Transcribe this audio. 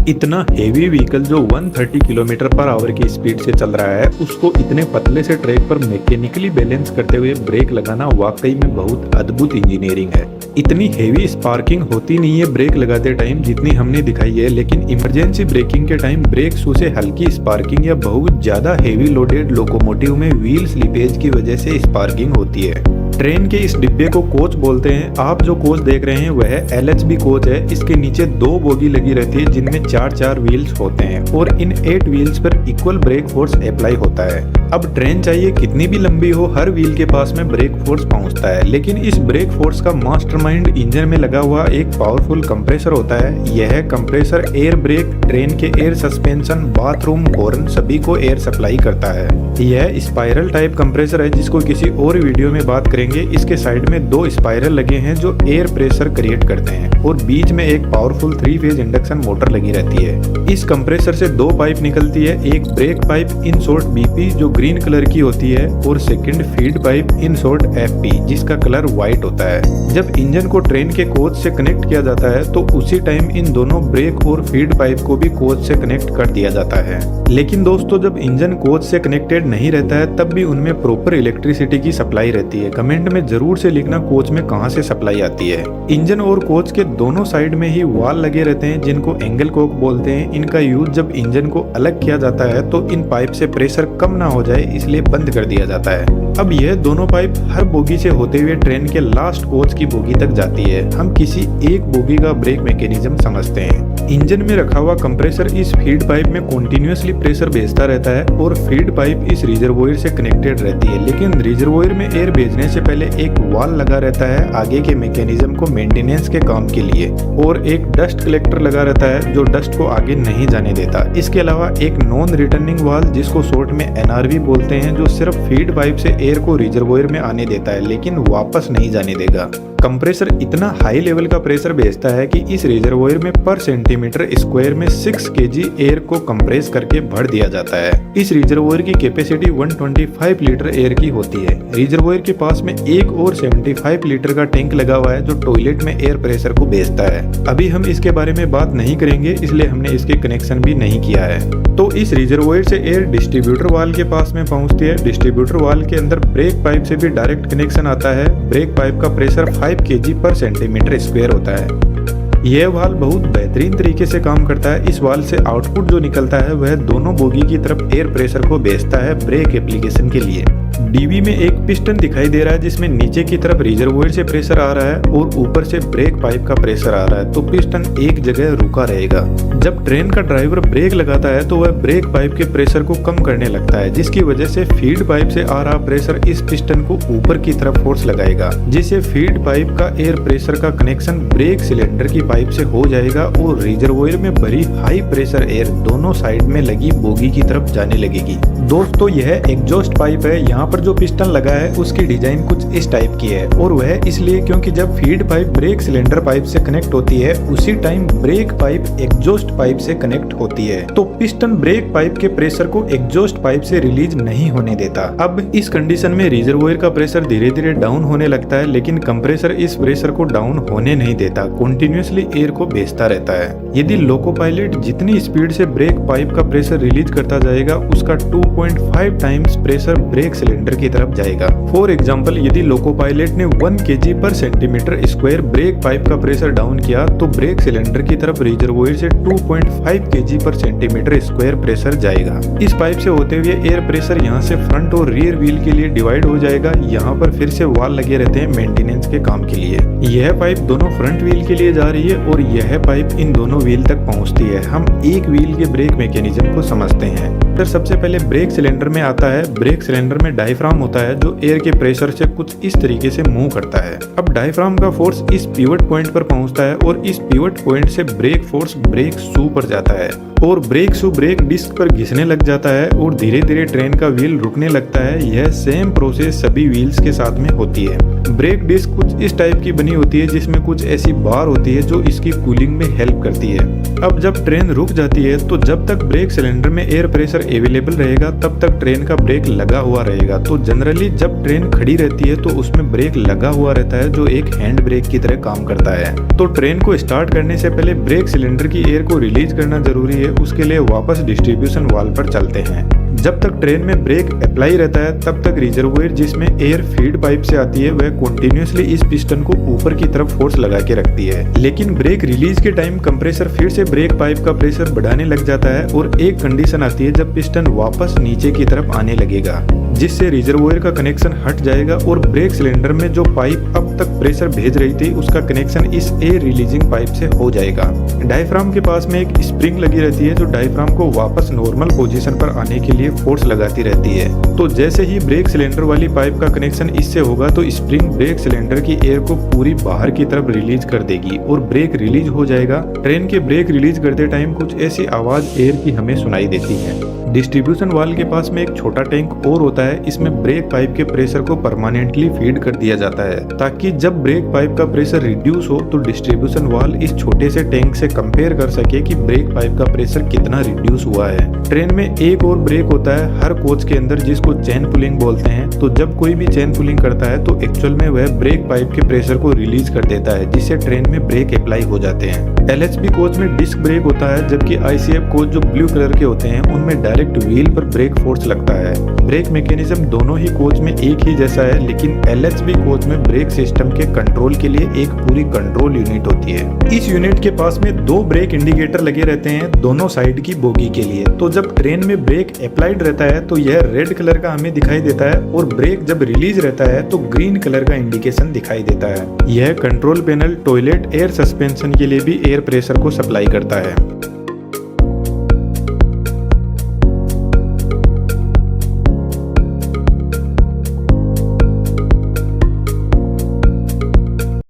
इतना heavy vehicle जो 130 kilometre per hour की स्पीड से चल रहा है उसको इतने पतले से ट्रैक पर मैकेनिकली बैलेंस करते हुए ब्रेक लगाना वाकई में बहुत अद्भुत इंजीनियरिंग है। इतनी हेवी स्पार्किंग होती नहीं है ब्रेक लगाते टाइम जितनी हमने दिखाई है, लेकिन इमरजेंसी ब्रेकिंग के टाइम ब्रेक शू से हल्की स्पार्किंग या बहुत ज्यादा हेवी लोडेड लोकोमोटिव में व्हील स्लिपेज की वजह से स्पार्किंग होती है। ट्रेन के इस डिब्बे को कोच बोलते हैं। आप जो कोच देख रहे हैं वह LHB कोच है। इसके नीचे 2 बोगी लगी रहती है जिनमें 4-4 व्हील्स होते हैं और इन 8 व्हील्स पर इक्वल ब्रेक फोर्स अप्लाई होता है। अब ट्रेन चाहिए कितनी भी लंबी हो, हर व्हील के पास में ब्रेक फोर्स पहुंचता है, लेकिन इस ब्रेक फोर्स का मास्टरमाइंड इंजन में लगा हुआ एक पावरफुल कंप्रेसर होता है। यह कंप्रेसर एयर ब्रेक, ट्रेन के एयर सस्पेंशन, बाथरूम, हॉर्न सभी को एयर सप्लाई करता है। यह स्पाइरल टाइप कंप्रेसर है जिसको किसी और वीडियो में बात करेंगे। इसके साइड में 2 स्पाइरल लगे हैं जो एयर प्रेशर क्रिएट करते हैं और बीच में एक पावरफुल 3 फेज इंडक्शन मोटर लगी रहती है। इस कंप्रेसर से 2 पाइप निकलती है, एक break pipe in short BP जो ग्रीन कलर की होती है और second feed pipe in short FP जिसका कलर व्हाइट होता है। जब इंजन को ट्रेन के कोच से कनेक्ट किया जाता है तो उसी टाइम इन दोनों ब्रेक और फीड पाइप को भी कोच से कनेक्ट कर दिया जाता है। लेकिन दोस्तों जब इंजन कोच से कनेक्टेड नहीं रहता है तब भी उनमें प्रॉपर इलेक्ट्रिसिटी की सप्लाई रहती है। कमेंट में जरूर से लिखना कोच में कहां से सप्लाई आती है। इंजन और कोच के दोनों साइड में ही वाल लगे रहते हैं जिनको एंगल कोक बोलते हैं। इनका यूज जब इंजन को अलग किया जाता है तो इन पाइप से प्रेशर कम ना हो जाए इसलिए बंद कर दिया जाता है। अब यह दोनों पाइप हर बोगी से होते हुए ट्रेन के लास्ट कोच की बोगी तक जाती है। हम किसी एक बोगी का ब्रेक मैकेनिज्म समझते हैं। इंजन में रखा हुआ कंप्रेसर इस फीड पाइप में कंटिन्यूअसली प्रेशर भेजता रहता है और फीड पाइप इस रिजर्वोयर से कनेक्टेड रहती है, लेकिन रिजर्वोयर में एयर भेजने से पहले एक वाल लगा रहता है आगे के मैकेनिज्म को मेंटेनेंस के काम के लिए, और एक डस्ट कलेक्टर लगा रहता है जो डस्ट को आगे नहीं जाने देता। इसके अलावा एक नॉन रिटर्निंग वाल जिसको शॉर्ट में NRV बोलते हैं जो सिर्फ फीड पाइप से एयर को रिजर्वोयर में आने देता है लेकिन वापस नहीं जाने देगा। कंप्रेसर इतना हाई लेवल का प्रेशर भेजता है कि इस रिजर्वोयर में पर सेंटीमीटर स्क्वायर में 6 kg एयर को कंप्रेस करके भर दिया जाता है। इस रिजर्वोयर की कैपेसिटी 125 लीटर एयर की होती है। रिजर्वोयर के पास में एक और 75 लीटर का टैंक लगा हुआ है जो टॉयलेट में एयर प्रेशर को भेजता है। अभी हम इसके बारे में बात नहीं करेंगे इसलिए हमने इसके कनेक्शन भी नहीं किया है। तो इस रिजर्वोयर से एयर डिस्ट्रीब्यूटर वाल के पास में पहुंचती है। डिस्ट्रीब्यूटर वाल के अंदर ब्रेक पाइप से भी डायरेक्ट कनेक्शन आता है। ब्रेक पाइप का प्रेशर 5 kg पर सेंटीमीटर स्क्वायर होता है। यह वाल बहुत बेहतरीन तरीके से काम करता है। इस वाल से आउटपुट जो निकलता है वह दोनों बोगी की तरफ एयर प्रेशर को भेजता है ब्रेक एप्लीकेशन के लिए। DB में एक पिस्टन दिखाई दे रहा है जिसमें नीचे की तरफ रिजर्वोयर से प्रेशर आ रहा है और ऊपर से ब्रेक पाइप का प्रेशर आ रहा है, तो पिस्टन एक जगह रुका रहेगा। जब ट्रेन का ड्राइवर ब्रेक लगाता है तो वह ब्रेक पाइप के प्रेशर को कम करने लगता है, जिसकी वजह से फीड पाइप से आ रहा प्रेशर इस पिस्टन को ऊपर की तरफ फोर्स लगाएगा, जिससे फीड पाइप का एयर प्रेशर का कनेक्शन ब्रेक सिलेंडर की पाइप से हो जाएगा और रिजर्वोयर में भरी हाई प्रेशर एयर दोनों साइड में लगी बोगी की तरफ जाने लगेगी। दोस्तों यह एग्जॉस्ट पाइप है। यहाँ पर जो पिस्टन लगा है उसकी डिजाइन कुछ इस टाइप की है और वह इसलिए क्योंकि जब feed pipe brake cylinder pipe से कनेक्ट होती है उसी time break pipe exhaust pipe से कनेक्ट होती है, तो पिस्टन ब्रेक पाइप के प्रेशर को एग्जॉस्ट पाइप से रिलीज नहीं होने देता। अब इस कंडीशन में रिजर्वोयर का प्रेशर धीरे धीरे डाउन होने लगता है, लेकिन कंप्रेसर इस प्रेशर को डाउन होने नहीं देता, कंटिन्यूअसली एयर को भेजता रहता है। यदि लोको पायलट जितनी स्पीड से ब्रेक पाइप का प्रेशर रिलीज करता जाएगा उसका 2.5 टाइम्स प्रेशर ब्रेक सिलेंडर की तरफ जाएगा। फॉर एग्जांपल यदि लोको पायलट ने 1 kg पर सेंटीमीटर स्क्वायर ब्रेक पाइप का प्रेशर डाउन किया तो ब्रेक सिलेंडर की तरफ रिजर्वोयर से 2.5 kg पर सेंटीमीटर स्क्वायर प्रेशर जाएगा। इस पाइप से होते हुए एयर प्रेशर यहाँ से फ्रंट और रियर व्हील के लिए डिवाइड हो जाएगा। यहाँ पर फिर से वाल लगे रहते हैं मेंटेनेंस के काम के लिए। यह पाइप दोनों फ्रंट व्हील के लिए जा रही है और यह पाइप इन दोनों व्हील तक पहुँचती है। हम एक व्हील के ब्रेक मैकेनिज्म को समझते हैं। फिर सबसे पहले ब्रेक सिलेंडर में आता है। ब्रेक सिलेंडर में डायफ्राम होता है जो एयर के प्रेशर से कुछ इस तरीके से मूव करता है। अब डायफ्राम का फोर्स इस पिवट पॉइंट पर पहुंचता है और इस पिवट पॉइंट से ब्रेक फोर्स ब्रेक शू पर जाता है और ब्रेक शू ब्रेक डिस्क पर घिसने लग जाता है और धीरे धीरे ट्रेन का व्हील रुकने लगता है। यह सेम प्रोसेस सभी व्हील्स के साथ में होती है। ब्रेक डिस्क कुछ इस टाइप की बनी होती है जिसमें कुछ ऐसी बार होती है जो इसकी कूलिंग में हेल्प करती है। अब जब ट्रेन रुक जाती है तो जब तक ब्रेक सिलेंडर में एयर प्रेशर अवेलेबल रहेगा तब तक ट्रेन का ब्रेक लगा हुआ रहेगा। तो जनरली जब ट्रेन खड़ी रहती है तो उसमें ब्रेक लगा हुआ रहता है जो एक हैंड ब्रेक की तरह काम करता है। तो ट्रेन को स्टार्ट करने से पहले ब्रेक सिलेंडर की एयर को रिलीज करना जरूरी है, उसके लिए वापस डिस्ट्रीब्यूशन वाल्व पर चलते हैं। जब तक ट्रेन में ब्रेक अप्लाई रहता है तब तक रिजर्वोयर जिसमें एयर फीड पाइप से आती है वह कंटिन्यूअसली इस पिस्टन को ऊपर की तरफ फोर्स लगा के रखती है। लेकिन ब्रेक रिलीज के टाइम कंप्रेसर फिर से ब्रेक पाइप का प्रेशर बढ़ाने लग जाता है और एक कंडीशन आती है जब पिस्टन वापस नीचे की तरफ आने लगेगा, जिससे रिजर्वोयर का कनेक्शन हट जाएगा और ब्रेक सिलेंडर में जो पाइप अब तक प्रेशर भेज रही थी उसका कनेक्शन इस एयर रिलीजिंग पाइप से हो जाएगा। डायफ्राम के पास में एक स्प्रिंग लगी रहती है जो डायफ्राम को वापस नॉर्मल पोजीशन पर आने के लिए फोर्स लगाती रहती है। तो जैसे ही ब्रेक सिलेंडर वाली पाइप का कनेक्शन इससे होगा तो स्प्रिंग ब्रेक सिलेंडर की एयर को पूरी बाहर की तरफ रिलीज कर देगी और ब्रेक रिलीज हो जाएगा। ट्रेन के ब्रेक रिलीज करते टाइम कुछ ऐसी आवाज एयर की हमें सुनाई देती है। डिस्ट्रीब्यूशन वाल्व के पास में एक छोटा टैंक और होता है, इसमें ब्रेक पाइप के प्रेशर को परमानेंटली फीड कर दिया जाता है ताकि जब ब्रेक पाइप का प्रेशर रिड्यूस हो तो डिस्ट्रीब्यूशन वाल्व इस छोटे से टैंक से कंपेयर कर सके कि ब्रेक पाइप का प्रेशर कितना रिड्यूस हुआ है। ट्रेन में एक और ब्रेक होता है हर कोच के अंदर जिसको चेन पुलिंग बोलते हैं। तो जब कोई भी चेन पुलिंग करता है तो एक्चुअल में वह ब्रेक पाइप के प्रेशर को रिलीज कर देता है जिससे ट्रेन में ब्रेक अप्लाई हो जाते हैं। LHB कोच में डिस्क ब्रेक होता है जबकि ICF कोच जो ब्लू कलर के होते हैं उनमें डायरेक्ट व्हील पर ब्रेक फोर्स लगता है। ब्रेक मैकेनिज्म दोनों ही कोच में एक ही जैसा है, लेकिन LHB कोच में ब्रेक सिस्टम के कंट्रोल के लिए एक पूरी कंट्रोल यूनिट होती है। इस यूनिट के पास में 2 ब्रेक इंडिकेटर लगे रहते हैं दोनों साइड की बोगी के लिए। तो जब ट्रेन में ब्रेक अप्लाइड रहता है तो यह रेड कलर का हमें दिखाई देता है और ब्रेक जब रिलीज रहता है तो ग्रीन कलर का इंडिकेशन दिखाई देता है। यह control panel toilet air suspension के लिए भी एयर प्रेशर को सप्लाई करता है।